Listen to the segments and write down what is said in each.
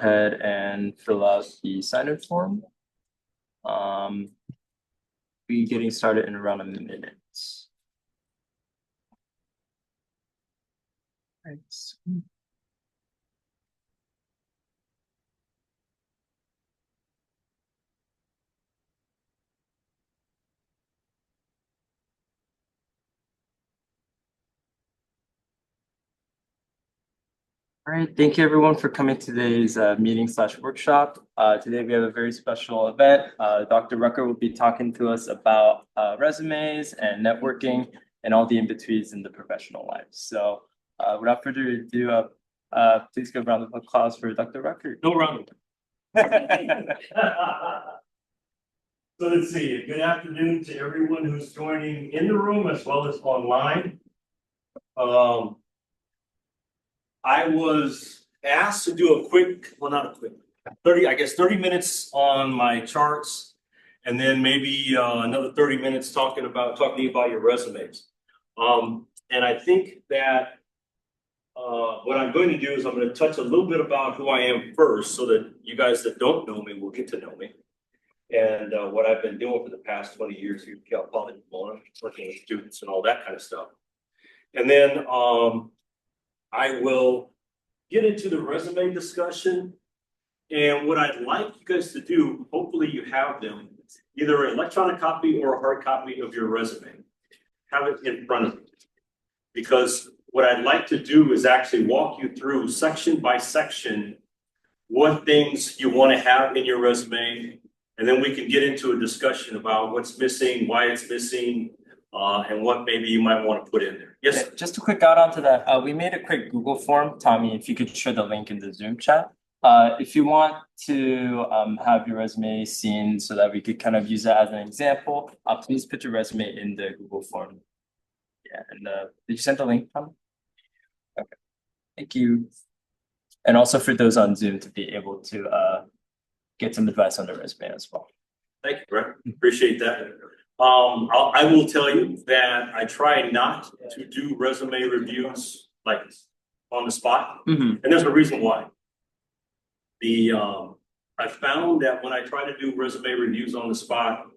ahead and fill out the sign-in form. Be getting started in around a minute. Thanks. All right, thank you everyone for coming to today's meeting/workshop. Today we have a very special event. Dr. Rucker will be talking to us about resumes and networking and all the in-betweens in the professional life. So without further ado, please give a round of applause for Dr. Rucker. No round. So let's see, good afternoon to everyone who's joining in the room as well as online. I was asked to do a quick, well, not a quick, 30 minutes on my charts, and then maybe another 30 minutes talking to you about your resumes. And I think that what I'm going to do is I'm going to touch a little bit about who I am first, so that you guys that don't know me will get to know me, and what I've been doing for the past 20 years here at Cal Poly Pomona, working with students and all that kind of stuff. And then I will get into the resume discussion, and what I'd like you guys to do, hopefully you have them, either an electronic copy or a hard copy of your resume. Have it in front of you, because what I'd like to do is actually walk you through section by section what things you want to have in your resume, and then we can get into a discussion about what's missing, why it's missing, and what maybe you might want to put in there. Yes. Just a quick add on to that. We made a quick Google form. Tommy, if you could share the link in the Zoom chat. If you want to have your resume seen so that we could kind of use that as an example, please put your resume in the Google form. Yeah, and did you send the link, Tommy? Okay, thank you. And also for those on Zoom to be able to get some advice on the resume as well. Thank you, Brett. Appreciate that. I will tell you that I try not to do resume reviews like on the spot, and there's a reason why. I found that when I try to do resume reviews on the spot,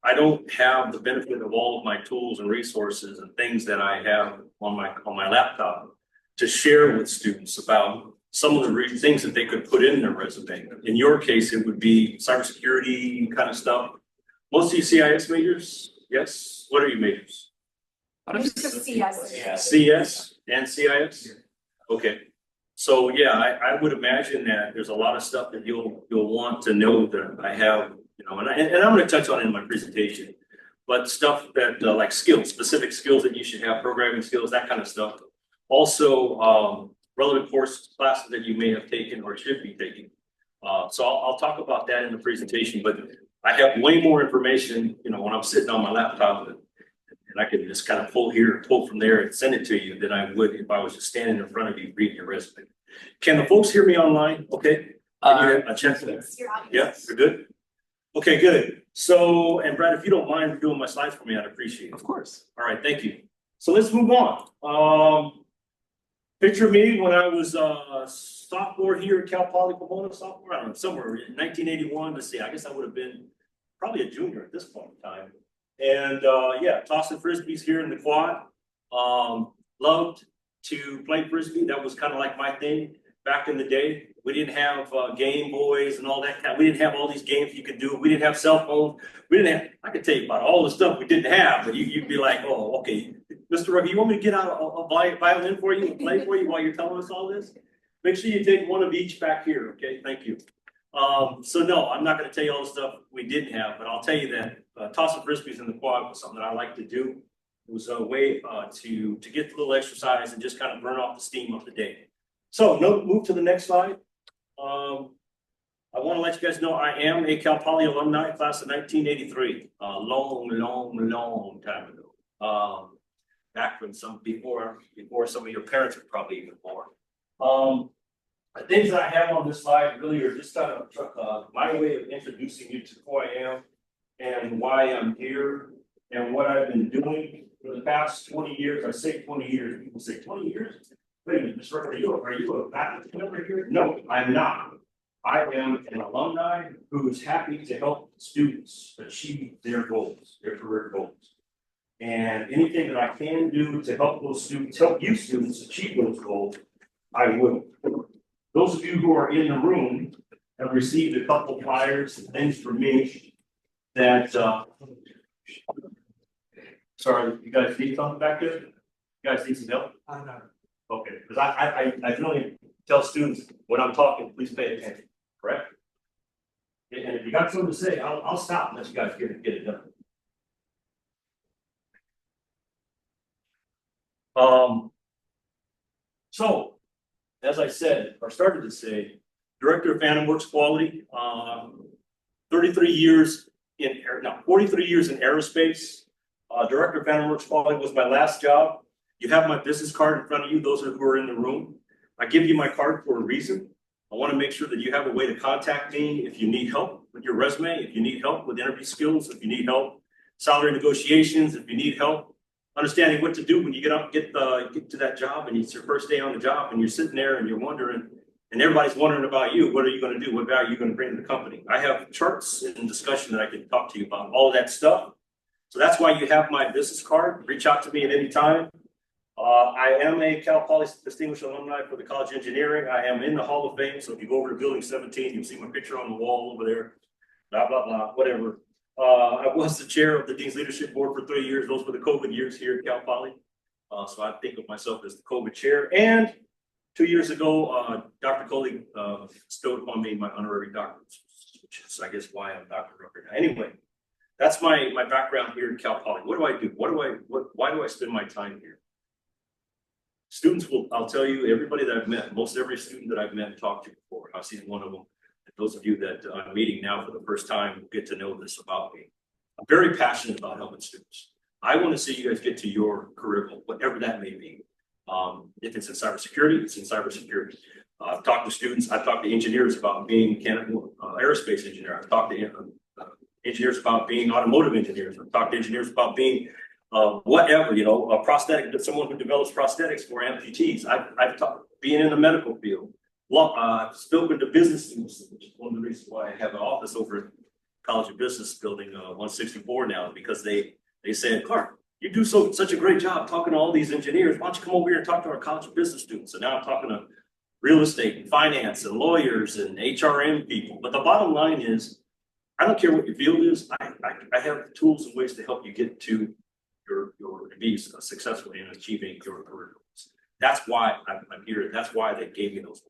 I don't have the benefit of all of my tools and resources and things that I have on my laptop to share with students about some of the things that they could put in their resume. In your case, it would be cybersecurity kind of stuff. Most of you CIS majors? Yes. What are you majors? CS. CS and CIS? Okay. So yeah, I would imagine that there's a lot of stuff that you'll want to know that I have, and I'm going to touch on it in my presentation, but stuff that like skills, specific skills that you should have, programming skills, that kind of stuff. Also, relevant classes that you may have taken or should be taking. So I'll talk about that in the presentation, but I have way more information, when I'm sitting on my laptop and I can just kind of pull here, pull from there and send it to you than I would if I was just standing in front of you reading your resume. Can the folks hear me online? Okay. I checked that. Yeah, you're good? Okay, good. So, and Brad, if you don't mind doing my slides for me, I'd appreciate it. Of course. All right, thank you. So let's move on. Picture me when I was a sophomore here at Cal Poly Pomona, I don't know, somewhere in 1981. Let's see, I guess I would have been probably a junior at this point in time. And yeah, tossing frisbees here in the quad. Loved to play frisbee. That was kind of like my thing back in the day. We didn't have Game Boys and all that. We didn't have all these games you could do. We didn't have cell phones. I could tell you about all the stuff we didn't have, but you'd be like, oh, okay, Mr. Rucker, you want me to get out a violin for you and play for you while you're telling us all this? Make sure you take one of each back here, okay? Thank you. So no, I'm not going to tell you all the stuff we didn't have, but I'll tell you that tossing frisbees in the quad was something that I like to do. It was a way to get a little exercise and just kind of burn off the steam of the day. So move to the next slide. I want to let you guys know I am a Cal Poly alumni, class of 1983. Long time ago. Back when before some of your parents were probably even born. The things that I have on this slide really are just kind of my way of introducing you to who I am and why I'm here and what I've been doing for the past 20 years. I say 20 years. People say 20 years? Wait a minute, Mr. Rucker, are you a faculty member here? No, I'm not. I am an alumni who is happy to help students achieve their goals, their career goals. And anything that I can do to help those students, help you students achieve those goals, I will. Those of you who are in the room have received a couple flyers and things from me that, sorry, you guys need something back there? You guys need some help? No. Okay, because I really tell students when I'm talking, please pay attention, correct? And if you got something to say, I'll stop unless you guys get it done. So, as I said, or started to say, Director of Phantom Works Quality, 33 years in, 43 years in aerospace. Director of Phantom Works Quality was my last job. You have my business card in front of you, those who are in the room. I give you my card for a reason. I want to make sure that you have a way to contact me if you need help with your resume, if you need help with interview skills, if you need help, salary negotiations, if you need help, understanding what to do when you get to that job and it's your first day on the job and you're sitting there and you're wondering, and everybody's wondering about you. What are you going to do? What value are you going to bring to the company? I have charts and discussion that I can talk to you about, all of that stuff. So that's why you have my business card. Reach out to me at any time. I am a Cal Poly Distinguished Alumni for the College of Engineering. I am in the Hall of Fame. So if you go over to Building 17, you'll see my picture on the wall over there. Blah, blah, blah, whatever. I was the chair of the Dean's Leadership Board for 3 years. Those were the COVID years here at Cal Poly. So I think of myself as the COVID chair. And 2 years ago, Dr. Coley bestowed upon me my honorary doctorate, which is, I guess, why I'm Dr. Rucker now. Anyway, that's my background here at Cal Poly. What do I do? Why do I spend my time here? Students I'll tell you, everybody that I've met, most every student that I've met and talked to before, I've seen one of them. And those of you that I'm meeting now for the first time get to know this about me. I'm very passionate about helping students. I want to see you guys get to your career goal, whatever that may be. If it's in cybersecurity, it's in cybersecurity. I've talked to students, I've talked to engineers about being mechanical aerospace engineer. I've talked to engineers about being automotive engineers. I've talked to engineers about being whatever, a prosthetic, someone who develops prosthetics for amputees. I've talked, being in the medical field. I've spoken to business students, which is one of the reasons why I have an office over at College of Business Building 164 now, because they said, Clark, you do such a great job talking to all these engineers. Why don't you come over here and talk to our College of Business students? And now I'm talking to real estate and finance and lawyers and HRM people. But the bottom line is, I don't care what your field is. I have tools and ways to help you get to your be successful in achieving your career goals. That's why I'm here. That's why they gave me those.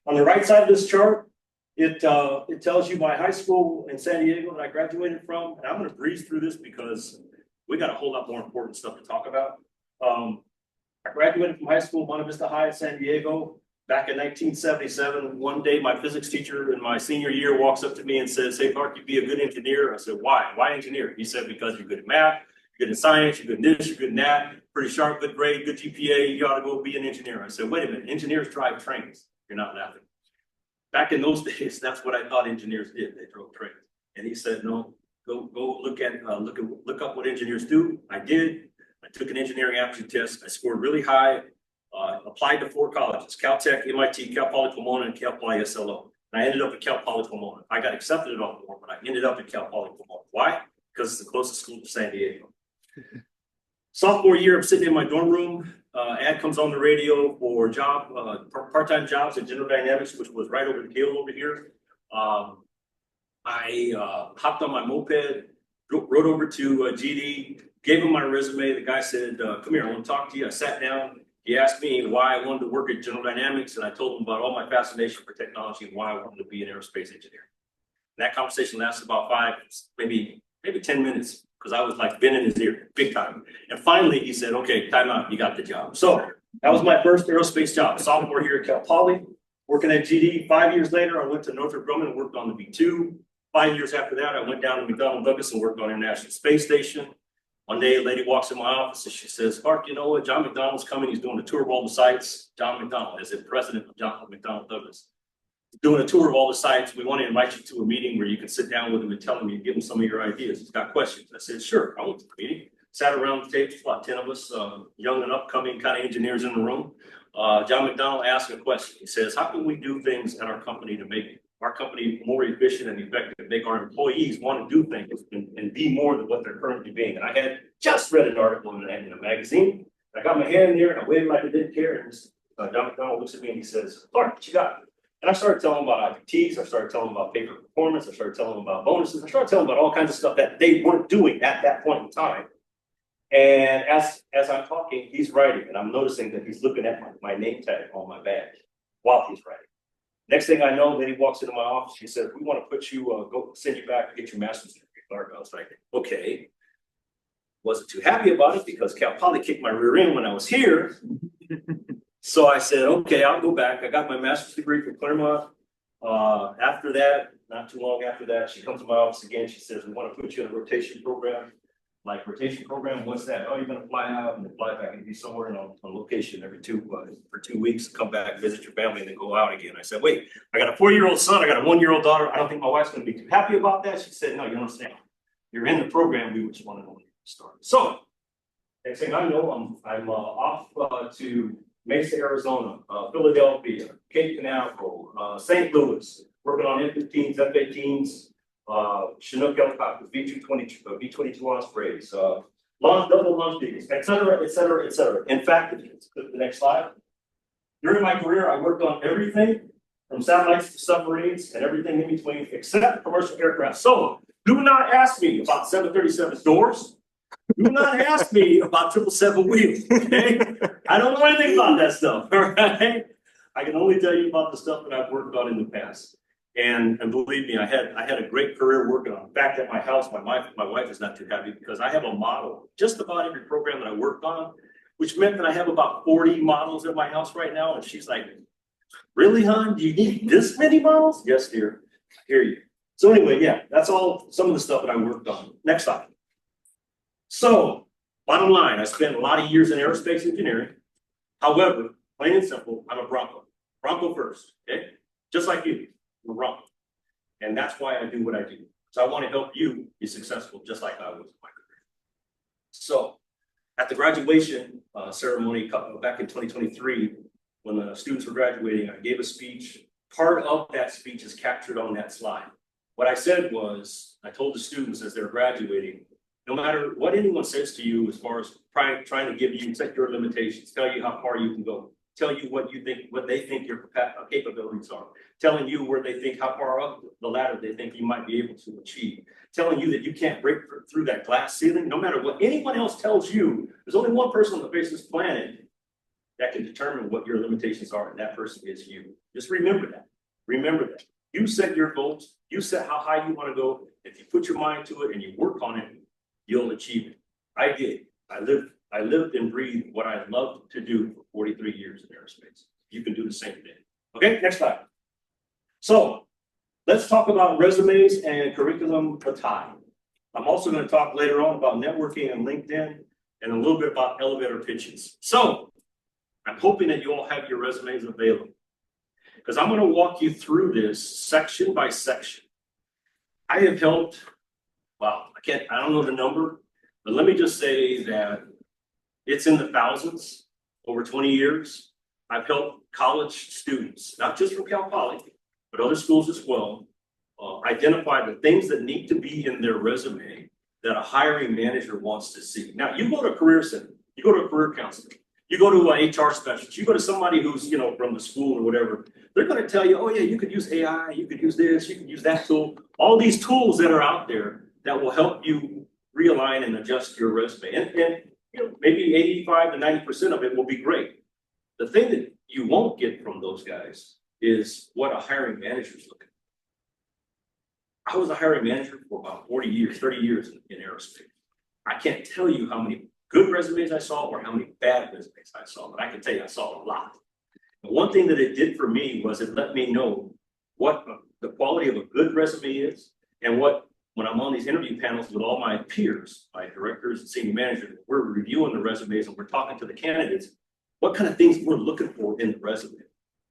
On the right side of this chart, it tells you my high school in San Diego that I graduated from. And I'm going to breeze through this because we got a whole lot more important stuff to talk about. I graduated from high school, Monte Vista High in San Diego back in 1977. One day, my physics teacher in my senior year walks up to me and says, "Hey, Clark, you'd be a good engineer." I said, "Why? Why engineer?" He said, "Because you're good at math, you're good in science, you're good in this, you're good in that, pretty sharp, good grade, good GPA, you ought to go be an engineer." I said, "Wait a minute, engineers drive trains." You're not laughing. Back in those days, that's what I thought engineers did. They drove trains. And he said, "No, go look up what engineers do." I did. I took an engineering aptitude test. I scored really high. Applied to 4 colleges: Caltech, MIT, Cal Poly Pomona, and Cal Poly SLO. And I ended up at Cal Poly Pomona. I got accepted at all 4, but I ended up at Cal Poly Pomona. Why? Because it's the closest school to San Diego. Sophomore year, I'm sitting in my dorm room. Ad comes on the radio for part-time jobs at General Dynamics, which was right over the hill over here. I hopped on my moped, rode over to GD, gave him my resume. The guy said, "Come here, I want to talk to you." I sat down. He asked me why I wanted to work at General Dynamics, and I told him about all my fascination for technology and why I wanted to be an aerospace engineer. And that conversation lasted about 5, maybe 10 minutes, because I was like been in his ear big time. And finally, he said, "Okay, time out. You got the job." So that was my first aerospace job, sophomore here at Cal Poly, working at GD. 5 years later, I went to Northrop Grumman and worked on the B-2. 5 years after that, I went down to McDonnell Douglas and worked on International Space Station. One day, a lady walks in my office and she says, "Clark, you know what? John McDonnell's coming. He's doing a tour of all the sites." John McDonnell is the president of McDonnell Douglas. He's doing a tour of all the sites. "We want to invite you to a meeting where you can sit down with him and tell him, you give him some of your ideas. He's got questions." I said, "Sure." I went to the meeting, sat around the table, about 10 of us, young and upcoming kind of engineers in the room. John McDonald asked a question. He says, how can we do things at our company to make our company more efficient and effective, make our employees want to do things and be more than what they're currently being? And I had just read an article in a magazine. I got my hand in there and I waved like I didn't care. And John McDonald looks at me and he says, Clark, what you got? And I started telling him about IPTs. I started telling him about paper performance. I started telling him about bonuses. I started telling him about all kinds of stuff that they weren't doing at that point in time. And as I'm talking, he's writing, and I'm noticing that he's looking at my name tag on my badge while he's writing. Next thing I know, then he walks into my office. He says, we want to put you, go send you back and get your master's degree. I was like, okay. Wasn't too happy about it because Cal Poly kicked my rear end when I was here. So I said, okay, I'll go back. I got my master's degree from Claremont. After that, not too long after that, she comes to my office again. She says, we want to put you in a rotation program. Like rotation program, what's that? Oh, you're gonna fly out and fly back and be somewhere on location for 2 weeks, come back, visit your family, and then go out again. I said, wait, I got a 4-year-old son, I got a 1-year-old daughter. I don't think my wife's gonna be too happy about that. She said, no, you don't understand. You're in the program, we just want to know when you start. So next thing I know, I'm off to Mesa, Arizona, Philadelphia, Cape Canaveral, St. Louis, working on F-15s, F-18s. Chinook helicopters, V-22 Ospreys, double launch vehicles, et cetera, et cetera, et cetera. In fact, if you click the next slide, during my career, I worked on everything from satellites to submarines and everything in between, except commercial aircraft. So do not ask me about 737 doors. Do not ask me about 777 wheels. Okay, I don't know anything about that stuff. All right, I can only tell you about the stuff that I've worked on in the past. And believe me, I had a great career working on. In fact, at my house, my wife is not too happy because I have a model just about every program that I worked on, which meant that I have about 40 models at my house right now. And she's like, really, hon? Do you need this many models? Yes, dear. I hear you. So anyway, yeah, that's all some of the stuff that I worked on. Next slide. So bottom line, I spent a lot of years in aerospace engineering. However, plain and simple, I'm a Bronco. Bronco first, okay? Just like you. Wrong. And that's why I do what I do. So I want to help you be successful just like I was in my career. So at the graduation ceremony back in 2023, when the students were graduating, I gave a speech. Part of that speech is captured on that slide. What I said was, I told the students as they're graduating, no matter what anyone says to you as far as trying to give you, set your limitations, tell you how far you can go, tell you what they think your capabilities are, telling you where they think, how far up the ladder they think you might be able to achieve, telling you that you can't break through that glass ceiling. No matter what anyone else tells you, there's only one person on the face of this planet that can determine what your limitations are, and that person is you. Just remember that. Remember that. You set your goals. You set how high you want to go. If you put your mind to it and you work on it, you'll achieve it. I did. I lived and breathed what I loved to do for 43 years in aerospace. You can do the same thing. Okay, next slide. So let's talk about resumes and curriculum vitae. I'm also going to talk later on about networking and LinkedIn and a little bit about elevator pitches. So I'm hoping that you all have your resumes available because I'm going to walk you through this section by section. I have helped, well, I don't know the number, but let me just say that it's in the thousands over 20 years. I've helped college students, not just from Cal Poly, but other schools as well, identify the things that need to be in their resume that a hiring manager wants to see. Now, you go to a career center, you go to a career counselor, you go to an HR specialist, you go to somebody who's, from the school or whatever, they're going to tell you, oh yeah, you could use AI, you could use this, you could use that tool, all these tools that are out there that will help you realign and adjust your resume. And maybe 85 to 90% of it will be great. The thing that you won't get from those guys is what a hiring manager is looking for. I was a hiring manager for about 30 years in aerospace. I can't tell you how many good resumes I saw or how many bad resumes I saw, but I can tell you I saw a lot. And one thing that it did for me was it let me know what the quality of a good resume is and when I'm on these interview panels with all my peers, my directors and senior managers, we're reviewing the resumes and we're talking to the candidates, what kind of things we're looking for in the resume,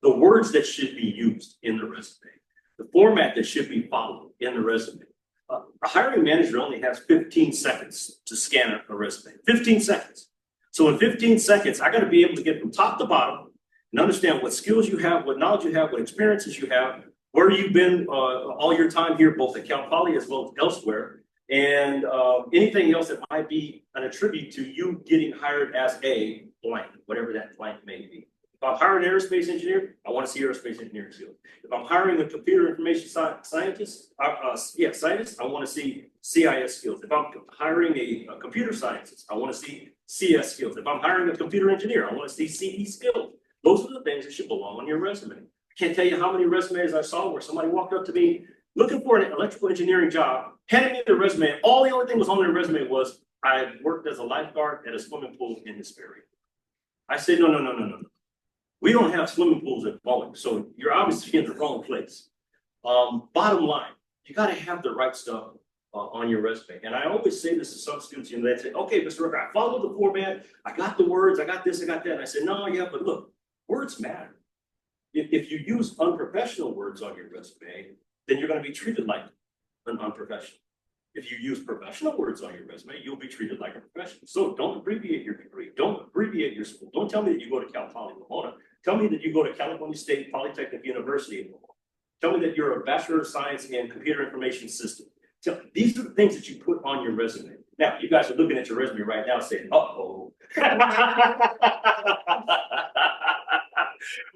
the words that should be used in the resume, the format that should be followed in the resume. A hiring manager only has 15 seconds to scan a resume, 15 seconds. So in 15 seconds, I got to be able to get from top to bottom and understand what skills you have, what knowledge you have, what experiences you have, where you've been all your time here, both at Cal Poly as well as elsewhere, and anything else that might be an attribute to you getting hired as a blank, whatever that blank may be. If I'm hiring an aerospace engineer, I want to see aerospace engineering skills. If I'm hiring a computer information scientist, scientist, I want to see CIS skills. If I'm hiring a computer scientist, I want to see CS skills. If I'm hiring a computer engineer, I want to see CE skills. Those are the things that should belong on your resume. I can't tell you how many resumes I saw where somebody walked up to me looking for an electrical engineering job, handed me their resume, and all the only thing was on their resume was, I worked as a lifeguard at a swimming pool in this area. I said, no. We don't have swimming pools at Boeing, so you're obviously in the wrong place. Bottom line, you got to have the right stuff on your resume. And I always say this to some students, you know, they say, okay, Mr. Rucker, I followed the format, I got the words, I got this, I got that. And I said, no, yeah, but look, words matter. If you use unprofessional words on your resume, then you're going to be treated like an unprofessional. If you use professional words on your resume, you'll be treated like a professional. So don't abbreviate your degree. Don't abbreviate your school. Don't tell me that you go to Cal Poly Pomona. Tell me that you go to California State Polytechnic University in Pomona. Tell me that you're a Bachelor of Science in Computer Information System. These are the things that you put on your resume. Now, you guys are looking at your resume right now saying, uh-oh.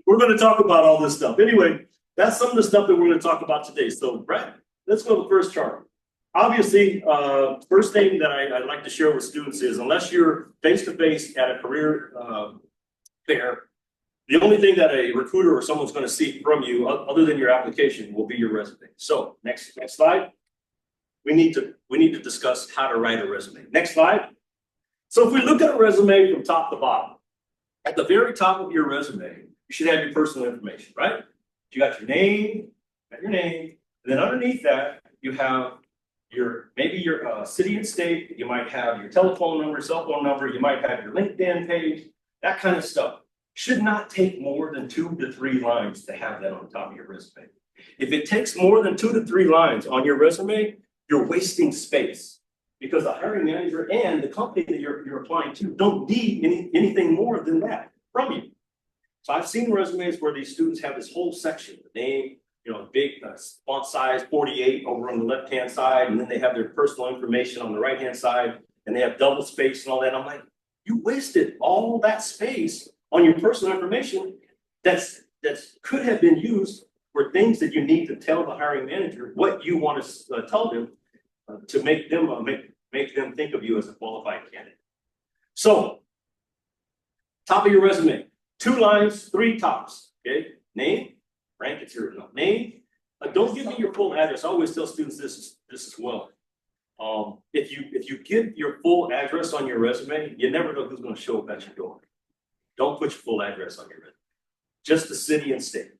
We're going to talk about all this stuff. Anyway, that's some of the stuff that we're going to talk about today. So, Brad, let's go to the first chart. Obviously, first thing that I'd like to share with students is, unless you're face-to-face at a career fair, the only thing that a recruiter or someone's going to see from you, other than your application, will be your resume. So, next slide. We need to discuss how to write a resume. Next slide. So, if we look at a resume from top to bottom, at the very top of your resume, you should have your personal information, right? You got your name, and then underneath that, you have maybe your city and state. You might have your telephone number, cell phone number. You might have your LinkedIn page, that kind of stuff. Should not take more than 2 to 3 lines to have that on top of your resume. If it takes more than 2 to 3 lines on your resume, you're wasting space, because the hiring manager and the company that you're applying to don't need anything more than that from you. So I've seen resumes where these students have this whole section, the name, you know, big font size 48 over on the left-hand side, and then they have their personal information on the right-hand side, and they have double space and all that. I'm like, you wasted all that space on your personal information that could have been used for things that you need to tell the hiring manager what you want to tell them to make them think of you as a qualified candidate. So, top of your resume, 2 lines, 3 tops. Okay, name, rank, it's your name. Don't give me your full address. I always tell students this as well. If you give your full address on your resume, you never know who's going to show up at your door. Don't put your full address on your resume. Just the city and state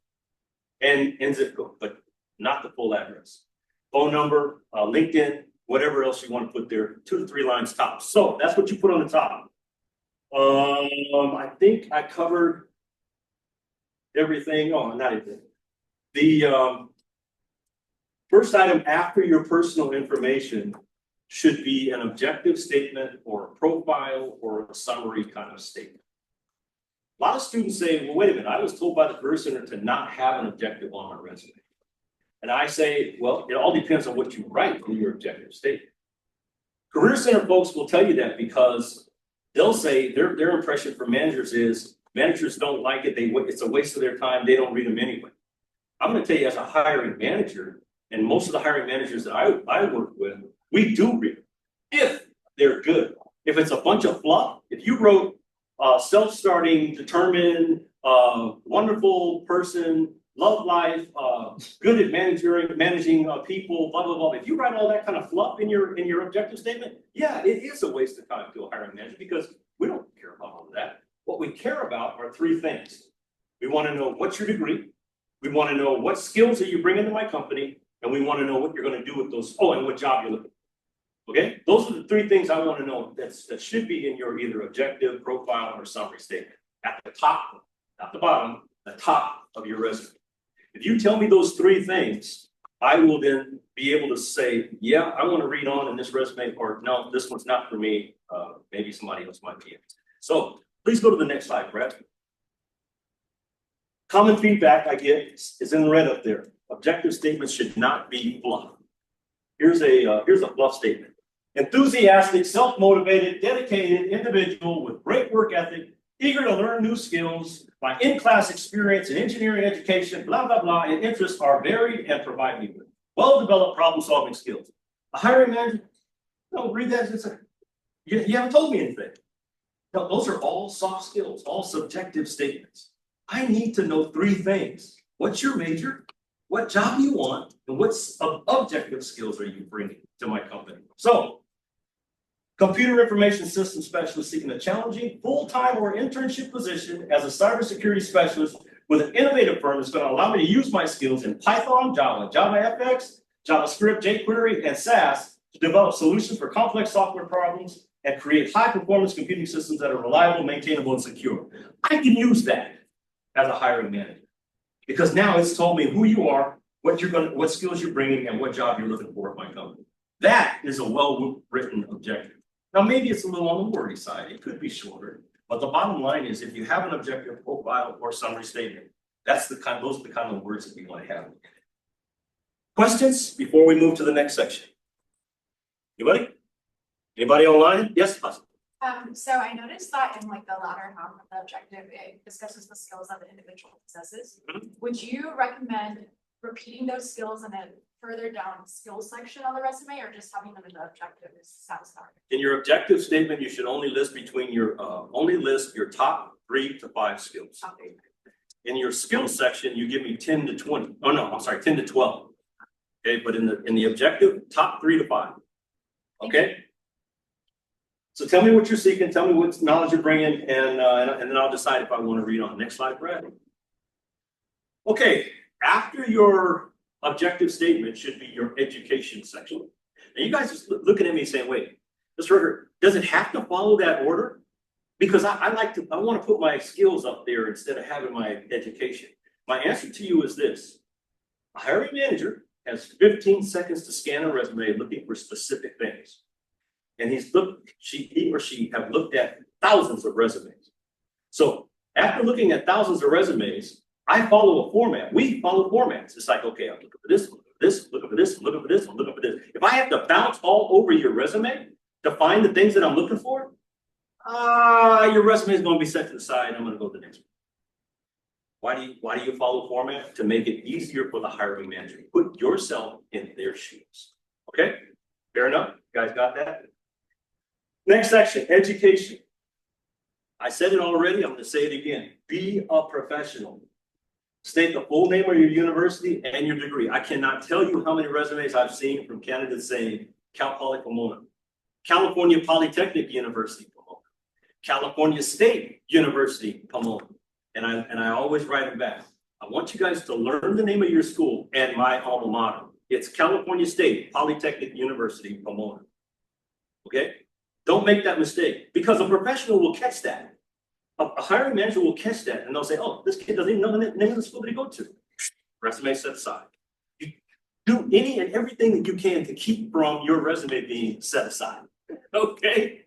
and zip code, but not the full address. Phone number, LinkedIn, whatever else you want to put there, 2 to 3 lines top. So that's what you put on the top. I think I covered everything. Oh, not everything. The first item after your personal information should be an objective statement or a profile or a summary kind of statement. A lot of students say, well, wait a minute, I was told by the Career Center to not have an objective on my resume. And I say, well, it all depends on what you write in your objective statement. Career Center folks will tell you that because they'll say their impression for managers is managers don't like it. It's a waste of their time. They don't read them anyway. I'm going to tell you, as a hiring manager, and most of the hiring managers that I work with, we do read them if they're good. If it's a bunch of fluff, if you wrote self-starting, determined, wonderful person, love life, good at managing people, blah, blah, blah. If you write all that kind of fluff in your objective statement, yeah, it is a waste of time to a hiring manager, because we don't care about all of that. What we care about are 3 things. We want to know what's your degree. We want to know what skills that you bring into my company, and we want to know what you're going to do with those. Oh, and what job you're looking for. Okay, those are the 3 things I want to know that should be in your either objective, profile, or summary statement at the top, not the bottom, the top of your resume. If you tell me those 3 things, I will then be able to say, yeah, I want to read on in this resume, or no, this one's not for me. Maybe somebody else might be. So please go to the next slide, Brett. Common feedback I get is in red up there. Objective statements should not be fluff. Here's a fluff statement. Enthusiastic, self-motivated, dedicated individual with great work ethic, eager to learn new skills, my in-class experience in engineering education, blah, blah, blah, and interests are varied and provide me with well-developed problem-solving skills. A hiring manager, no, read that and say, you haven't told me anything. No, those are all soft skills, all subjective statements. I need to know three things. What's your major? What job you want? And what objective skills are you bringing to my company? So, computer information system specialist seeking a challenging full-time or internship position as a cybersecurity specialist with an innovative firm that's going to allow me to use my skills in Python, Java, JavaFX, JavaScript, jQuery, and SAS to develop solutions for complex software problems and create high-performance computing systems that are reliable, maintainable, and secure. I can use that as a hiring manager because now it's told me who you are, what skills you're bringing, and what job you're looking for at my company. That is a well-written objective. Now, maybe it's a little on the wordy side. It could be shorter, but the bottom line is if you have an objective profile or summary statement, those are the kind of words that we want to have. Questions before we move to the next section? Anybody? Anybody online? Yes, Hassan. So I noticed that in like the latter half of the objective, it discusses the skills that the individual possesses. Mhm. Would you recommend repeating those skills in a further down skills section on the resume, or just having them in the objective is satisfactory? In your objective statement, you should only list your top 3 to 5 skills. Okay. In your skills section, you give me 10 to 20. Oh no, I'm sorry, 10 to 12. Okay, but in the objective, top 3 to 5. Okay. So tell me what you're seeking. Tell me what knowledge you're bringing, and then I'll decide if I want to read on. Next slide, Brad. Okay, after your objective statement should be your education section. And you guys are looking at me saying, "Wait, Mr. Rucker, does it have to follow that order?" Because I want to put my skills up there instead of having my education. My answer to you is this: a hiring manager has 15 seconds to scan a resume looking for specific things. And he or she have looked at thousands of resumes. So after looking at thousands of resumes, I follow a format. We follow formats. It's like, okay, I'm looking for this, look for this, look for this, look for this, look for this. If I have to bounce all over your resume to find the things that I'm looking for, your resume is going to be set to the side. I'm going to go to the next one. Why do you follow format? To make it easier for the hiring manager. Put yourself in their shoes. Okay? Fair enough? You guys got that? Next section, education. I said it already, I'm going to say it again. Be a professional. State the full name of your university and your degree. I cannot tell you how many resumes I've seen from candidates saying Cal Poly Pomona, California Polytechnic University Pomona, California State University Pomona. And I always write them back. I want you guys to learn the name of your school and my alma mater. It's California State Polytechnic University Pomona. Okay? Don't make that mistake because a professional will catch that. A hiring manager will catch that and they'll say, oh, this kid doesn't even know the name of the school that he go to. Resume set aside. You do any and everything that you can to keep from your resume being set aside. Okay?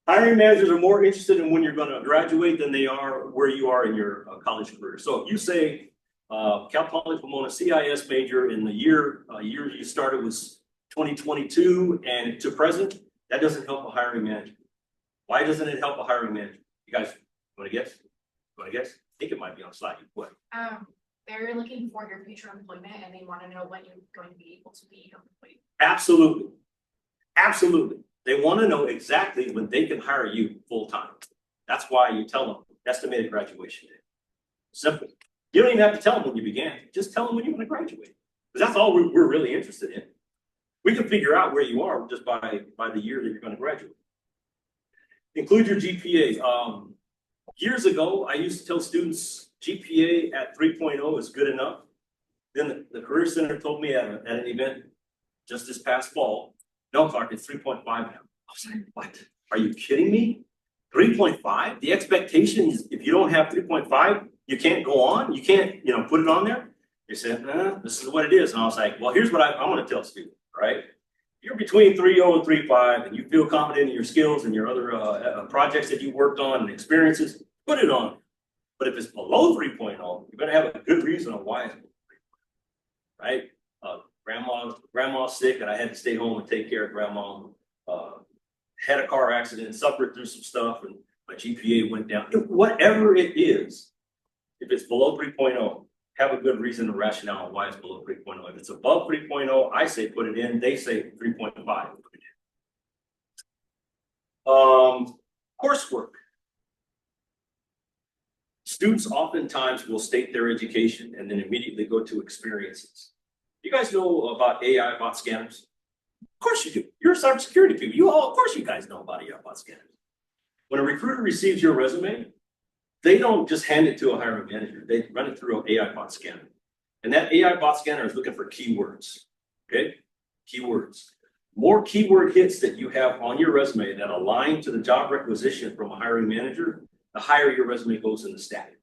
Hiring managers are more interested in when you're going to graduate than they are where you are in your college career. So if you say Cal Poly Pomona CIS major in the year you started was 2022 and to present, that doesn't help a hiring manager. Why doesn't it help a hiring manager? You guys want to guess? Want to guess? I think it might be on slide. What? They're looking for your future employment and they want to know when you're going to be able to be employed. Absolutely. Absolutely. They want to know exactly when they can hire you full time. That's why you tell them estimated graduation date. Simple. You don't even have to tell them when you began. Just tell them when you want to graduate. Because that's all we're really interested in. We can figure out where you are just by the year that you're going to graduate. Include your GPA. Years ago, I used to tell students GPA at 3.0 is good enough. Then the Career Center told me at an event just this past fall, no, Clark, it's 3.5 now. I was like, what? Are you kidding me? 3.5? The expectation is if you don't have 3.5, you can't go on. You can't, put it on there. They said, this is what it is. And I was like, well, here's what I want to tell students, right? You're between 3.0 and 3.5 and you feel confident in your skills and your other projects that you worked on and experiences, put it on. But if it's below 3.0, you better have a good reason on why it's below 3.0, right? Grandma's sick and I had to stay home and take care of grandma. Had a car accident, suffered through some stuff, and my GPA went down. Whatever it is, if it's below 3.0, have a good reason and rationale on why it's below 3.0. If it's above 3.0, I say put it in. They say 3.5. Put it in. Coursework. Students oftentimes will state their education and then immediately go to experiences. You guys know about AI bot scanners? Of course you do. You're cybersecurity people. Of course you guys know about AI bot scanners. When a recruiter receives your resume, they don't just hand it to a hiring manager. They run it through an AI bot scanner. And that AI bot scanner is looking for keywords, okay? Keywords. More keyword hits that you have on your resume that align to the job requisition from a hiring manager, the higher your resume goes in the static.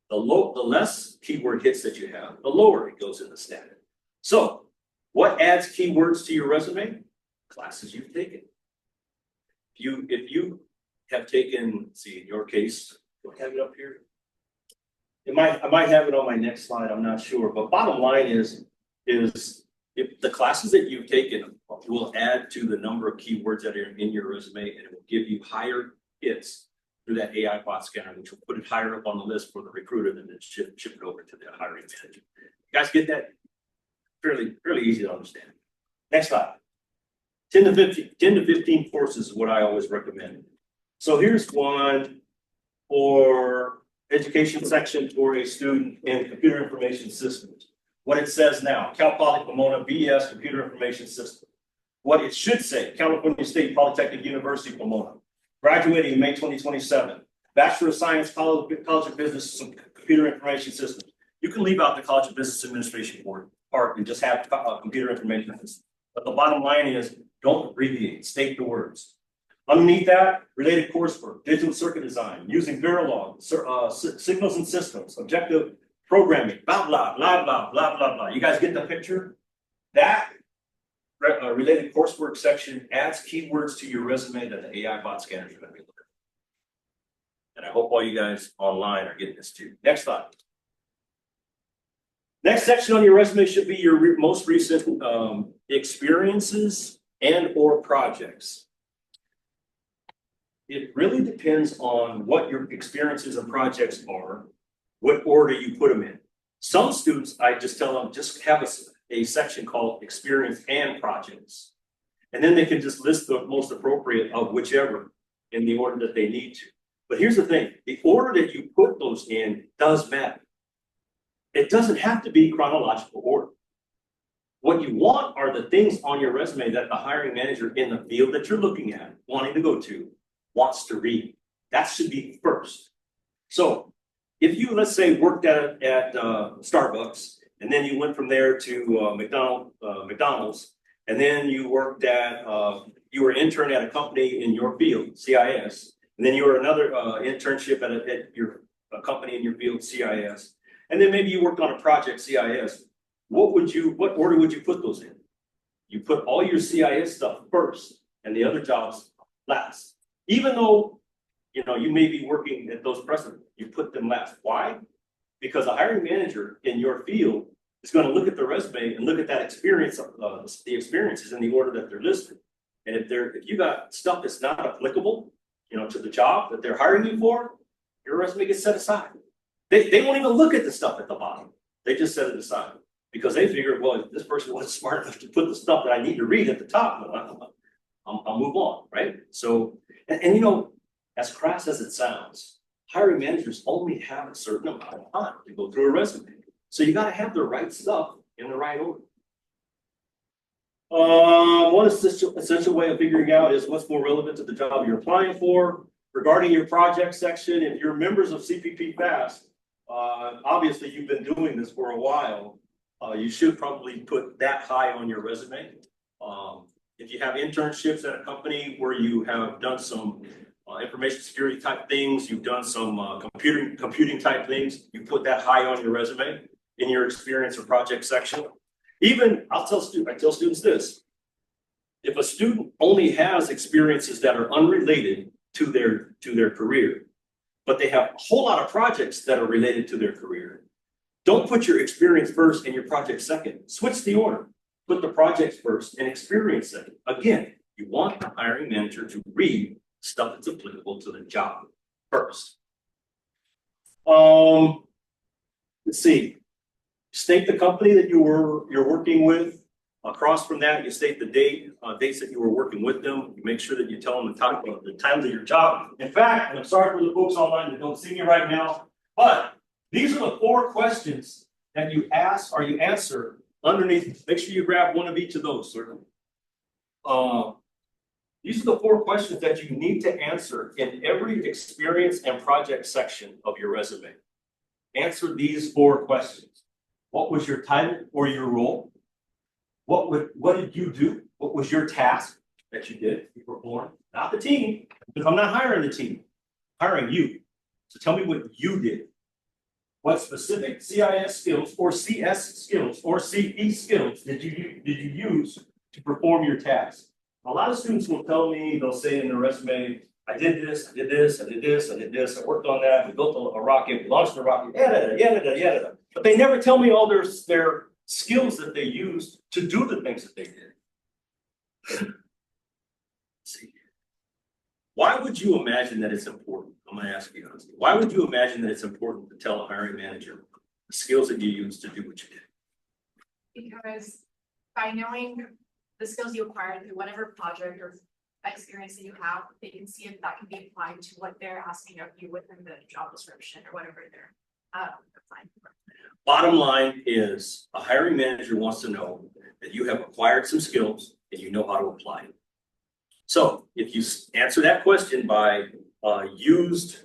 The less keyword hits that you have, the lower it goes in the static. So, what adds keywords to your resume? Classes you've taken. If you have taken, let's see, in your case, do I have it up here? I might have it on my next slide, I'm not sure. But bottom line is if the classes that you've taken will add to the number of keywords that are in your resume, and it will give you higher hits through that AI bot scanner, which will put it higher up on the list for the recruiter and then ship it over to the hiring manager. You guys get that? Fairly easy to understand. Next slide. 10 to 15 courses is what I always recommend. So here's one for education section for a student in computer information systems. What it says now, Cal Poly Pomona BS Computer Information System. What it should say, California State Polytechnic University Pomona. Graduating in May 2027. Bachelor of Science, College of Business Computer Information Systems. You can leave out the College of Business Administration part and just have computer information system. But the bottom line is, don't abbreviate, state the words. Underneath that, related coursework, digital circuit design, using Verilog, signals and systems, objective programming, blah, blah, blah, blah, blah, blah, blah. You guys get the picture? That related coursework section adds keywords to your resume that the AI bot scanners are going to be looking at. And I hope all you guys online are getting this too. Next slide. Next section on your resume should be your most recent experiences and or projects. It really depends on what your experiences and projects are, what order you put them in. Some students, I just tell them, just have a section called experience and projects. And then they can just list the most appropriate of whichever in the order that they need to. But here's the thing, the order that you put those in does matter. It doesn't have to be chronological order. What you want are the things on your resume that the hiring manager in the field that you're looking at, wanting to go to, wants to read. That should be first. So if you, let's say, worked at Starbucks, and then you went from there to McDonald's, and then you worked at, you were an intern at a company in your field, CIS, and then you were another internship at a company in your field, CIS, and then maybe you worked on a project, CIS. What order would you put those in? You put all your CIS stuff first, and the other jobs last. Even though, you may be working at those precedents, you put them last. Why? Because a hiring manager in your field is going to look at the resume and look at that experience, the experiences in the order that they're listed. And if you got stuff that's not applicable, to the job that they're hiring you for, your resume gets set aside. They won't even look at the stuff at the bottom. They just set it aside because they figure, well, if this person wasn't smart enough to put the stuff that I need to read at the top, I'll move on, right? So, and as crass as it sounds, hiring managers only have a certain amount of time to go through a resume. So you got to have the right stuff in the right order. One essential way of figuring out is what's more relevant to the job you're applying for. Regarding your project section, if you're members of CPP Fast, obviously you've been doing this for a while. You should probably put that high on your resume. If you have internships at a company where you have done some information security type things, you've done some computing type things, you put that high on your resume in your experience or project section. Even I tell students this: if a student only has experiences that are unrelated to their career, but they have a whole lot of projects that are related to their career. Don't put your experience first and your project second. Switch the order. Put the projects first and experience second. Again, you want the hiring manager to read stuff that's applicable to the job first. Let's see. State the company that you're working with. Across from that, you state the dates that you were working with them. You make sure that you tell them the times of your job. In fact, and I'm sorry for the folks online that don't see me right now, but these are the 4 questions that you ask or you answer underneath. Make sure you grab one of each of those, sir. These are the 4 questions that you need to answer in every experience and project section of your resume. Answer these 4 questions. What was your title or your role? What did you do? What was your task that you did? You performed, not the team, because I'm not hiring the team, I'm hiring you. So tell me what you did. What specific CIS skills or CS skills or CE skills did you use to perform your task? A lot of students will tell me, they'll say in their resume, I did this, I did this, I did this, I did this, I worked on that, we built a rocket, we launched a rocket, yada. But they never tell me all their skills that they used to do the things that they did. See, why would you imagine that it's important? I'm going to ask you honestly. Why would you imagine that it's important to tell a hiring manager the skills that you used to do what you did? Because by knowing the skills you acquired through whatever project or experience that you have, they can see if that can be applied to what they're asking of you within the job description or whatever they're applying for. Bottom line is a hiring manager wants to know that you have acquired some skills and you know how to apply it. So if you answer that question by used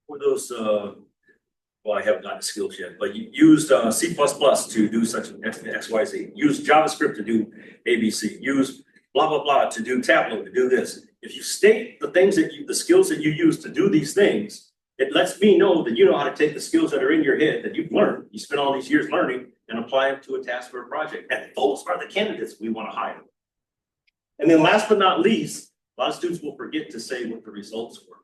for those, well, I haven't gotten skills yet, but you used C++ to do such an XYZ, use JavaScript to do ABC, use blah, blah, blah to do Tableau, to do this. If you state the things that the skills that you use to do these things, it lets me know that you know how to take the skills that are in your head that you've learned. You spent all these years learning and apply them to a task or a project. And those are the candidates we want to hire. And then last but not least, a lot of students will forget to say what the results were.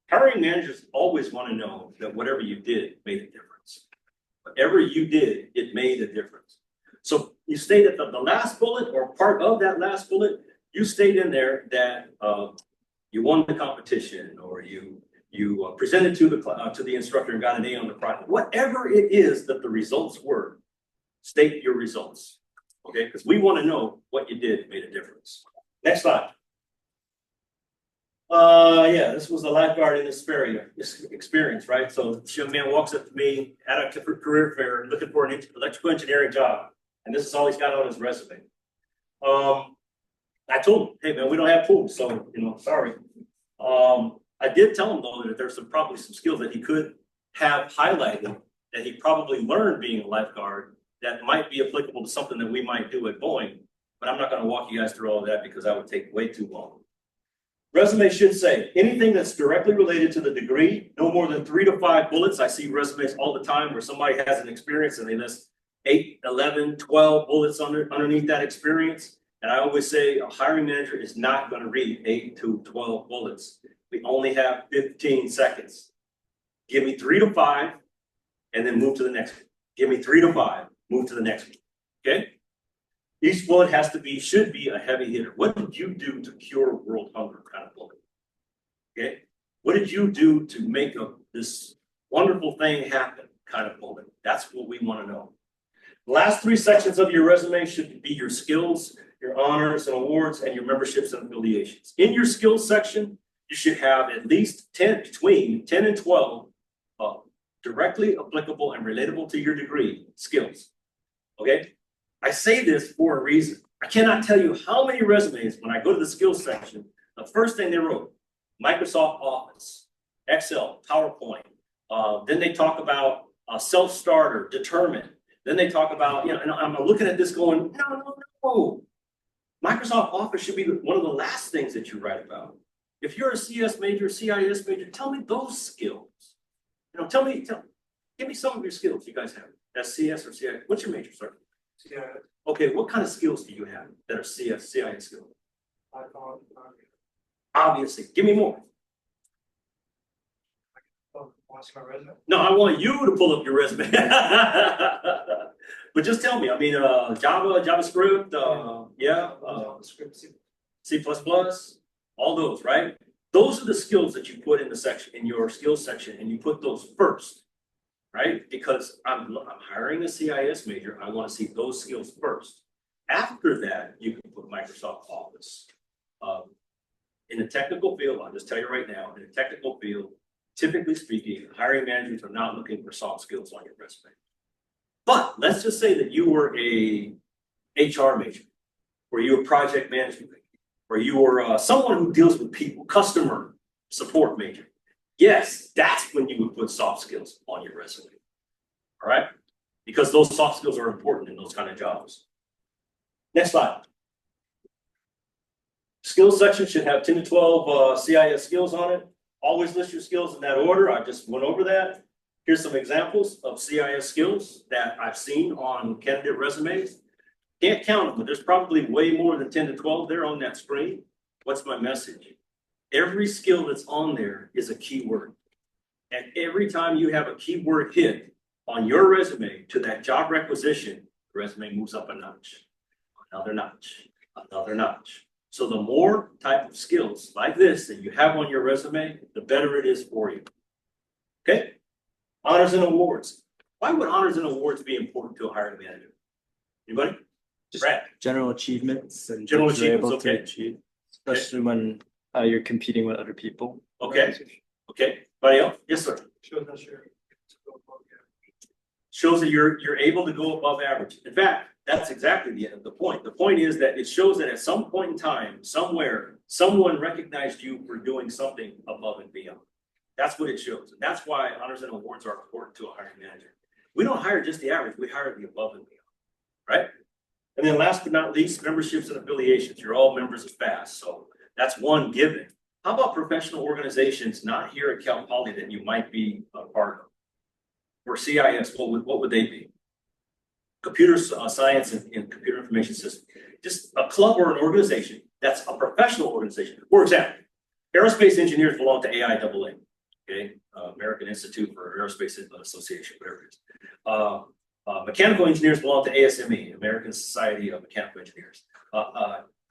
Hiring managers always want to know that whatever you did made a difference. Whatever you did, it made a difference. So you state at the last bullet or part of that last bullet, you state in there that you won the competition or you presented to the instructor and got an A on the project. Whatever it is that the results were, state your results, okay? Because we want to know what you did made a difference. Next slide. Yeah, this was a lifeguard in this experience, right? So this young man walks up to me at a career fair looking for an electrical engineering job, and this is all he's got on his resume. I told him, hey man, we don't have pools, so sorry. I did tell him though that there's probably some skills that he could have highlighted that he probably learned being a lifeguard that might be applicable to something that we might do at Boeing, but I'm not going to walk you guys through all of that because that would take way too long. Resume should say anything that's directly related to the degree, no more than 3 to 5 bullets. I see resumes all the time where somebody has an experience and they list 8, 11, 12 bullets underneath that experience. And I always say a hiring manager is not going to read 8 to 12 bullets. We only have 15 seconds. Give me 3 to 5 and then move to the next one. Give me 3 to 5, move to the next one. Okay? Each bullet should be a heavy hitter. What did you do to cure world hunger kind of bullet? Okay? What did you do to make this wonderful thing happen kind of bullet? That's what we want to know. The last 3 sections of your resume should be your skills, your honors and awards, and your memberships and affiliations. In your skills section, you should have at least between 10 and 12 directly applicable and relatable to your degree skills. Okay? I say this for a reason. I cannot tell you how many resumes, when I go to the skills section, the first thing they wrote, Microsoft Office, Excel, PowerPoint. Then they talk about self-starter, determined. Then they talk about, and I'm looking at this going, no. Microsoft Office should be one of the last things that you write about. If you're a CS major, CIS major, tell me those skills. Give me some of your skills you guys have. That's CS or CIS. What's your major, sir? CIS. Okay, what kind of skills do you have that are CS, CIS skills? Obviously, give me more. Want to see my resume? No, I want you to pull up your resume. But just tell me, I mean, Java, JavaScript, Script, C++, all those, right? Those are the skills that you put in the section, in your skills section, and you put those first, right? Because I'm hiring a CIS major, I want to see those skills first. After that, you can put Microsoft Office. In the technical field, I'll just tell you right now, in the technical field, typically speaking, hiring managers are not looking for soft skills on your resume. But let's just say that you were a HR major, or you were project management major, or you were someone who deals with people, customer support major. Yes, that's when you would put soft skills on your resume. All right? Because those soft skills are important in those kind of jobs. Next slide. Skills section should have 10 to 12 CIS skills on it. Always list your skills in that order. I just went over that. Here's some examples of CIS skills that I've seen on candidate resumes. Can't count them, but there's probably way more than 10 to 12 there on that screen. What's my message? Every skill that's on there is a keyword. And every time you have a keyword hit on your resume to that job requisition, the resume moves up a notch, another notch, another notch. So the more type of skills like this that you have on your resume, the better it is for you. Okay? Honors and awards. Why would honors and awards be important to a hiring manager? Anybody? Just Brad. general achievements and General things you're achievements, able okay. to achieve, especially when you're competing with other people. Okay. Okay. Anybody else? Yes, sir. Shows that you're able to go above average. In fact, that's exactly the point. The point is that it shows that at some point in time, somewhere, someone recognized you for doing something above and beyond. That's what it shows. And that's why honors and awards are important to a hiring manager. We don't hire just the average, we hire the above and beyond, right? And then last but not least, memberships and affiliations. You're all members of FAST, so that's one given. How about professional organizations not here at Cal Poly that you might be a part of? For CIS, what would they be? Computer science and computer information system. Just a club or an organization that's a professional organization. For example, aerospace engineers belong to AIAA, okay? American Institute for Aerospace Association, whatever it is. Mechanical engineers belong to ASME, American Society of Mechanical Engineers.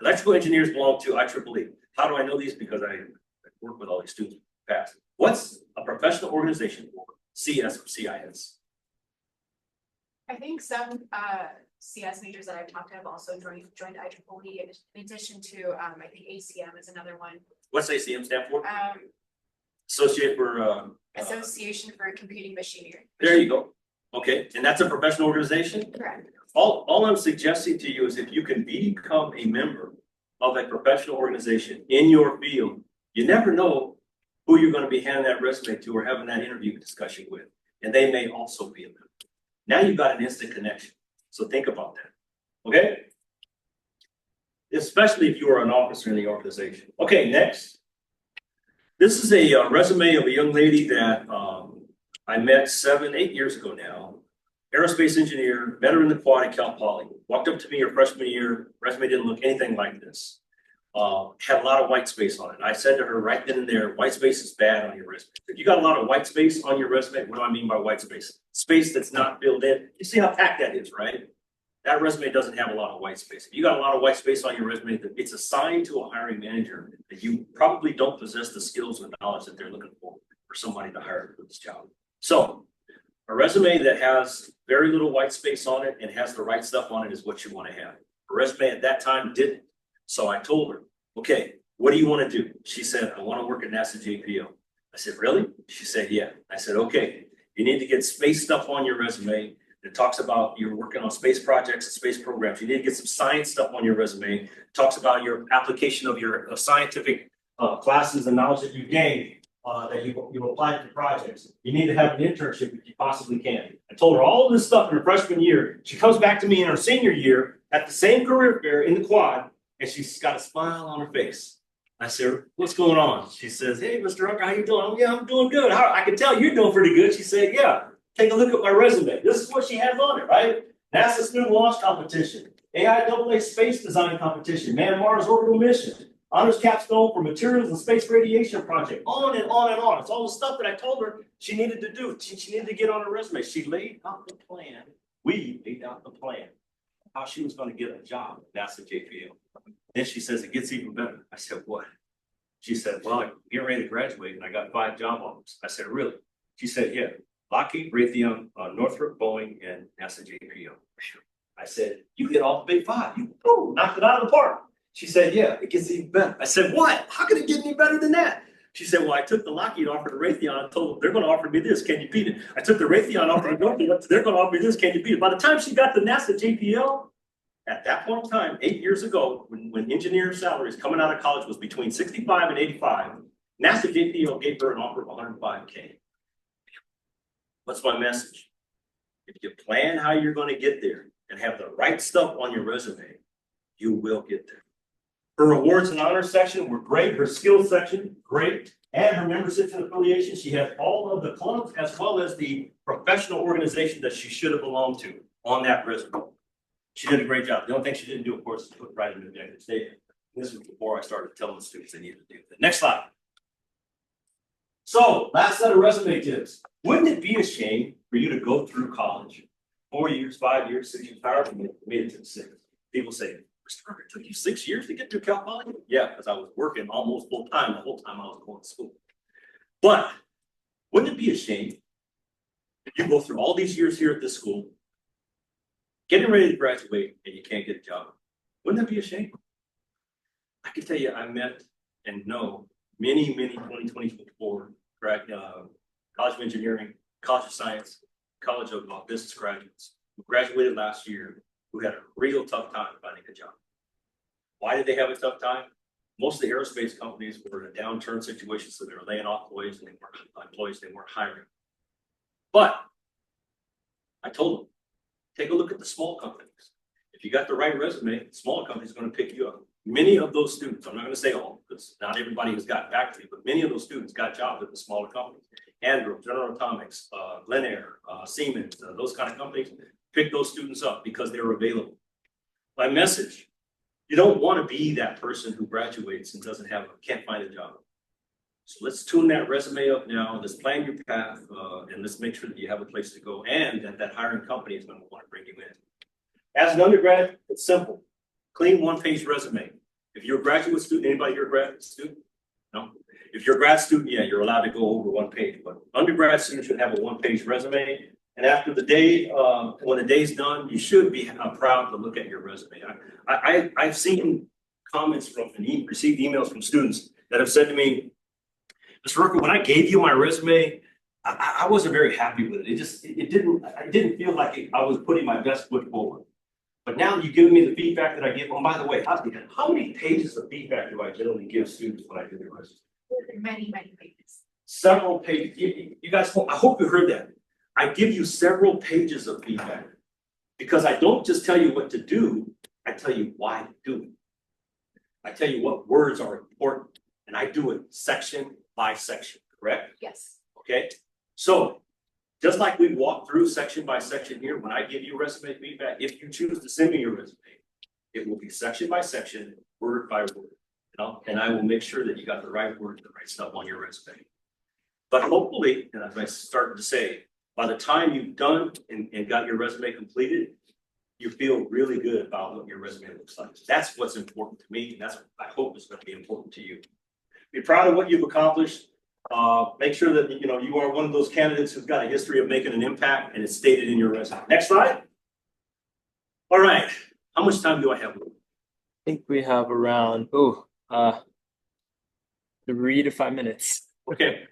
Electrical engineers belong to IEEE. How do I know these? Because I work with all these students past. What's a professional organization for CS or CIS? I think some CS majors that I've talked to have also joined IEEE in addition to I think ACM is another one. What's ACM stand for? Associate for Association for Computing Machinery. There you go. Okay, and that's a professional organization? Correct. All I'm suggesting to you is if you can become a member of a professional organization in your field, you never know who you're going to be handing that resume to or having that interview discussion with. And they may also be a member. Now you've got an instant connection. So think about that. Okay? Especially if you are an officer in the organization. Okay, next. This is a resume of a young lady that I met 7-8 years ago now. Aerospace engineer, met her in the quad at Cal Poly. Walked up to me her freshman year. Resume didn't look anything like this. Had a lot of white space on it. I said to her right then and there, white space is bad on your resume. If you got a lot of white space on your resume, what do I mean by white space? Space that's not filled in. You see how packed that is, right? That resume doesn't have a lot of white space. If you got a lot of white space on your resume, it's a sign to a hiring manager that you probably don't possess the skills and knowledge that they're looking for somebody to hire for this job. So a resume that has very little white space on it and has the right stuff on it is what you want to have. A resume at that time didn't. So I told her, okay, what do you want to do? She said, I want to work at NASA JPL. I said, really? She said, yeah. I said, okay, you need to get space stuff on your resume that talks about you're working on space projects and space programs. You need to get some science stuff on your resume. It talks about your application of your scientific classes and knowledge that you gained that you applied to projects. You need to have an internship if you possibly can. I told her all of this stuff in her freshman year. She comes back to me in her senior year at the same career fair in the quad, and she's got a smile on her face. I said, what's going on? She says, hey, Mr. Rucker, how you doing? Oh, yeah, I'm doing good. I can tell you're doing pretty good. She said, yeah, take a look at my resume. This is what she has on it, right? NASA Student Launch Competition, AIAA Space Design Competition, Man Mars Orbital Mission, Honors capstone for materials and space radiation project, on and on and on. It's all the stuff that I told her she needed to do. She needed to get on her resume. She laid out the plan. We laid out the plan. How she was gonna get a job at NASA JPL. Then she says, it gets even better. I said, what? She said, well, I'm getting ready to graduate and I got 5 job offers. I said, really? She said, yeah, Lockheed, Raytheon, Northrop, Boeing, and NASA JPL. I said, you hit all the big 5. You knocked it out of the park. She said, yeah, it gets even better. I said, what? How can it get any better than that? She said, well, I took the Lockheed offer to Raytheon and told them they're going to offer me this. Can you beat it? I took the Raytheon offer to Northrop. They're going to offer me this. Can you beat it? By the time she got the NASA JPL, at that point in time, 8 years ago, when engineer salaries coming out of college was between 65 and 85, NASA JPL gave her an offer of 105K. What's my message? If you plan how you're going to get there and have the right stuff on your resume, you will get there. Her awards and honors section were great. Her skills section, great. And her memberships and affiliations, she has all of the clubs as well as the professional organization that she should have belonged to on that resume. She did a great job. The only thing she didn't do, of course, is put right in the executive statement. This was before I started telling the students they needed to do that. Next slide. So, last set of resume tips. Wouldn't it be a shame for you to go through college, 4 years, 5 years, 6 years, however you made it to the 6? People say, Mr. Rucker, it took you 6 years to get through Cal Poly? Yeah, because I was working almost full time the whole time I was going to school. But wouldn't it be a shame if you go through all these years here at this school, getting ready to graduate, and you can't get a job? Wouldn't that be a shame? I can tell you, I met and know many 2024 College of Engineering, College of Science, College of Business graduates who graduated last year who had a real tough time finding a job. Why did they have a tough time? Most of the aerospace companies were in a downturn situation, so they were laying off employees and they weren't hiring. But I told them, take a look at the small companies. If you got the right resume, the smaller companies are going to pick you up. Many of those students, I'm not going to say all, because not everybody has gotten back to me, but many of those students got jobs at the smaller companies. Andrew, General Atomics, Glen Air, Siemens, those kind of companies pick those students up because they're available. My message, you don't want to be that person who graduates and can't find a job. So let's tune that resume up now. Let's plan your path, and let's make sure that you have a place to go and that hiring company is going to want to bring you in. As an undergrad, it's simple. Clean one-page resume. If you're a graduate student, anybody here a graduate student? No? If you're a grad student, yeah, you're allowed to go over one page, but undergrad students should have a one-page resume. And after the day, when the day's done, you should be proud to look at your resume. I've seen comments from and received emails from students that have said to me, Mr. Rucker, when I gave you my resume, I wasn't very happy with it. I didn't feel like I was putting my best foot forward. But now that you've given me the feedback that I give, oh, by the way, how many pages of feedback do I generally give students when I do their resume? Many pages. Several pages. You guys, I hope you heard that. I give you several pages of feedback because I don't just tell you what to do, I tell you why to do it. I tell you what words are important, and I do it section by section, correct? Yes. Okay, so just like we walk through section by section here, when I give you resume feedback, if you choose to send me your resume, it will be section by section, word by word. And I will make sure that you got the right words, the right stuff on your resume. But hopefully, and as I started to say, by the time you've done and got your resume completed, you feel really good about what your resume looks like. That's what's important to me, and that's what I hope is going to be important to you. Be proud of what you've accomplished. Make sure that you are one of those candidates who's got a history of making an impact, and it's stated in your resume. Next slide. All right. How much time do I have? I think we have around 3 to 5 minutes. Okay.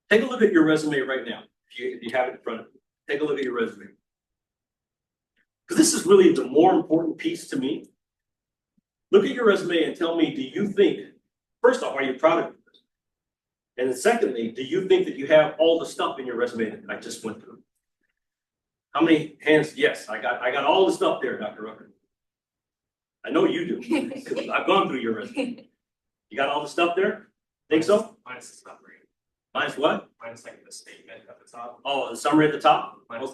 Take a look at your resume right now. If you have it in front of you, take a look at your resume. Because this is really the more important piece to me. Look at your resume and tell me, do you think, first off, are you proud of it? And then secondly, do you think that you have all the stuff in your resume that I just went through? How many hands? Yes, I got all the stuff there, Dr. Rucker. I know you do, because I've gone through your resume. You got all the stuff there? Think so? Mine's the summary. Mine's what? Mine's like the statement at the top. Oh, the summary at the top? Mine's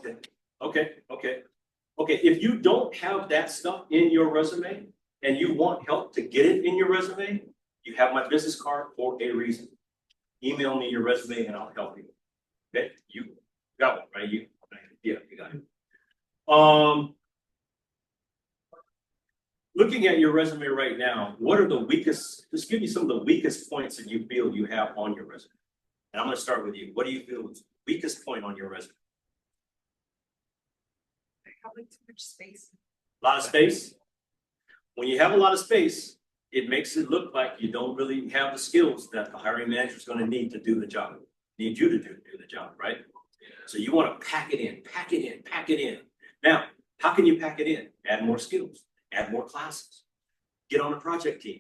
Okay. If you don't have that stuff in your resume, and you want help to get it in your resume, you have my business card for a reason. Email me your resume and I'll help you. Okay, you got one, right? Yeah, you got it. Looking at your resume right now, what are the weakest, just give me some of the weakest points that you feel you have on your resume. And I'm gonna start with you. What do you feel is the weakest point on your resume? Probably too much space. A lot of space. When you have a lot of space, it makes it look like you don't really have the skills that the hiring manager is going to need to do the job. Need you to do the job, right? So you want to pack it in, pack it in, pack it in. Now, how can you pack it in? Add more skills, add more classes, get on a project team.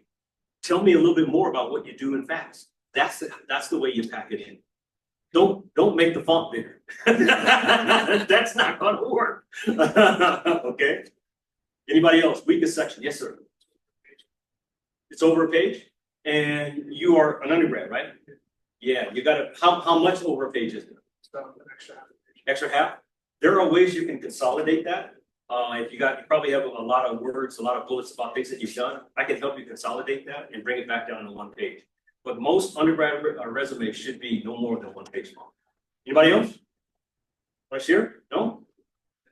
Tell me a little bit more about what you do in FAST. That's the way you pack it in. Don't make the font bigger. That's not going to work. Okay. Anybody else? Weakest section? Yes, sir. It's over a page, and you are an undergrad, right? Yeah. You got to. How much over a page is it? Extra half. There are ways you can consolidate that. If you probably have a lot of words, a lot of bullets about things that you've done. I can help you consolidate that and bring it back down to one page. But most undergrad resumes should be no more than one page long. Anybody else? Want to share? No?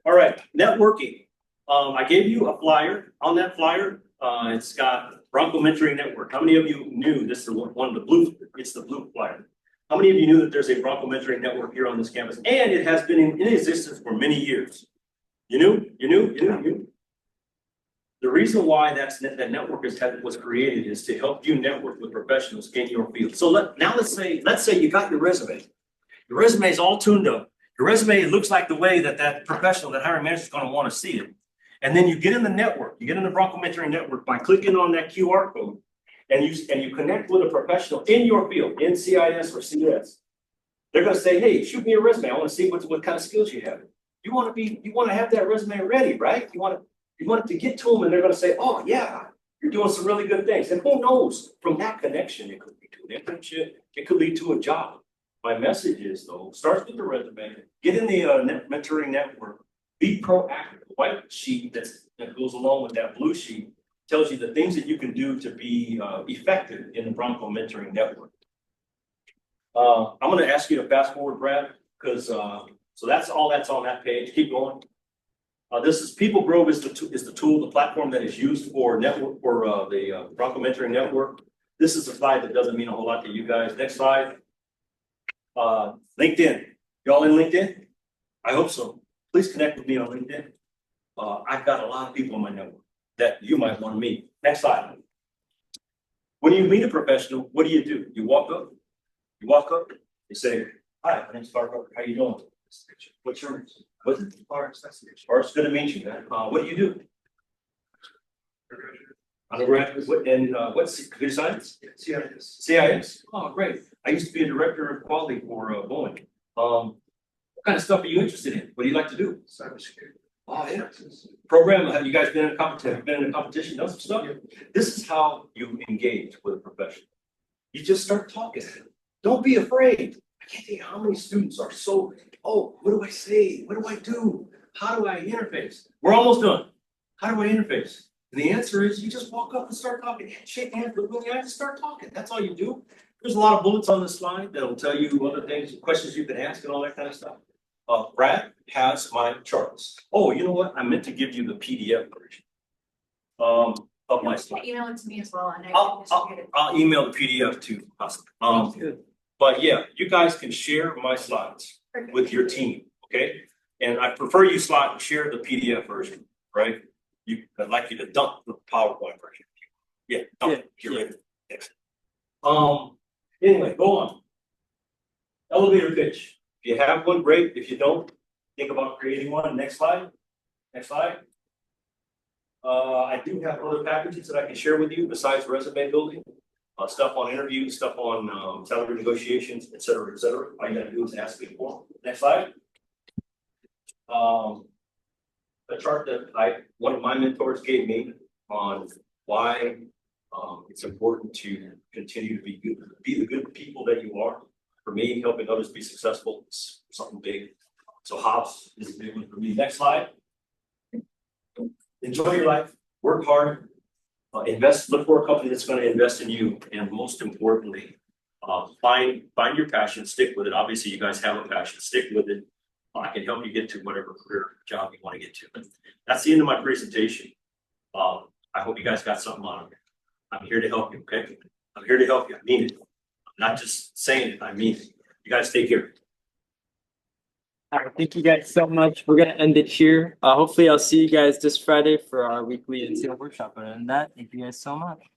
All right, networking. I gave you a flyer. On that flyer, it's got Bronco Mentoring Network. How many of you knew this is one of the blue? It's the blue flyer. How many of you knew that there's a Bronco Mentoring Network here on this campus? And it has been in existence for many years. You knew? You knew? You knew? You knew? The reason why that network was created is to help you network with professionals in your field. So let's say you got your resume. Your resume is all tuned up. Your resume looks like the way that professional, that hiring manager is going to want to see it. And then you get in the network. You get in the Bronco Mentoring Network by clicking on that QR code, and you connect with a professional in your field, in CIS or CS. They're going to say, "Hey, shoot me your resume. I want to see what kind of skills you have." You want to have that resume ready, right? You want it to get to them, and they're going to say, "Oh yeah, you're doing some really good things." And who knows? From that connection, it could lead to an internship. It could lead to a job. My message is, though, starts with the resume. Get in the mentoring network. Be proactive. The white sheet that goes along with that blue sheet tells you the things that you can do to be effective in the Bronco Mentoring Network. I'm going to ask you to fast forward, Brad, because so that's all that's on that page. Keep going. This is People Grove is the tool, the platform that is used for network for the Bronco Mentoring Network. This is a slide that doesn't mean a whole lot to you guys. Next slide. LinkedIn. Y'all in LinkedIn? I hope so. Please connect with me on LinkedIn. I've got a lot of people on my network that you might want to meet. Next slide. When you meet a professional, what do? You walk up. You say, "Hi, my name's Rucker. How you doing? What's your name?" What's it? Forrest. Forrest, good to meet you, man. What do you do? Undergraduate. And what's computer science? CIS. CIS. Oh, great. I used to be a director of quality for Boeing. What kind of stuff are you interested in? What do you like to do? Cybersecurity. Oh, yeah. Program, have you guys been in a competition? Have you been in a competition? Done some stuff? This is how you engage with a professional. You just start talking. Don't be afraid. I can't tell you how many students are so, "Oh, what do I say? What do I do? How do I interface?" We're almost done. How do I interface? And the answer is you just walk up and start talking. Shake hands, look in the eye, and start talking. That's all you do. There's a lot of bullets on this slide that'll tell you other things, questions you can ask and all that kind of stuff. Brad has my charts. Oh, you know what? I meant to give you the PDF version of my slide. Email it to me as well, and I can distribute it. I'll email the PDF to us. But yeah, you guys can share my slides with your team, okay? And I prefer you share the PDF version, right? I'd like you to dump the PowerPoint version. Yeah, dump it. Get rid of it. Next. Anyway, go on. Elevator pitch. If you have one, great. If you don't, think about creating one. Next slide. Next slide. I do have other packages that I can share with you besides resume building. Stuff on interviews, stuff on salary negotiations, et cetera, et cetera. All you gotta do is ask me for. Next slide. A chart that one of my mentors gave me on why it's important to continue to be good, be the good people that you are. For me, helping others be successful is something big. So Hobbs is a big one for me. Next slide. Enjoy your life, work hard, look for a company that's gonna invest in you, and most importantly, find your passion, stick with it. Obviously, you guys have a passion, stick with it. I can help you get to whatever career job you wanna get to. That's the end of my presentation. I hope you guys got something on it. I'm here to help you, okay? I'm here to help you, I mean it. I'm not just saying it, I mean it. You guys take care. All right, thank you guys so much. We're gonna end it here. Hopefully I'll see you guys this Friday for our weekly NCO workshop. Other than that, thank you guys so much.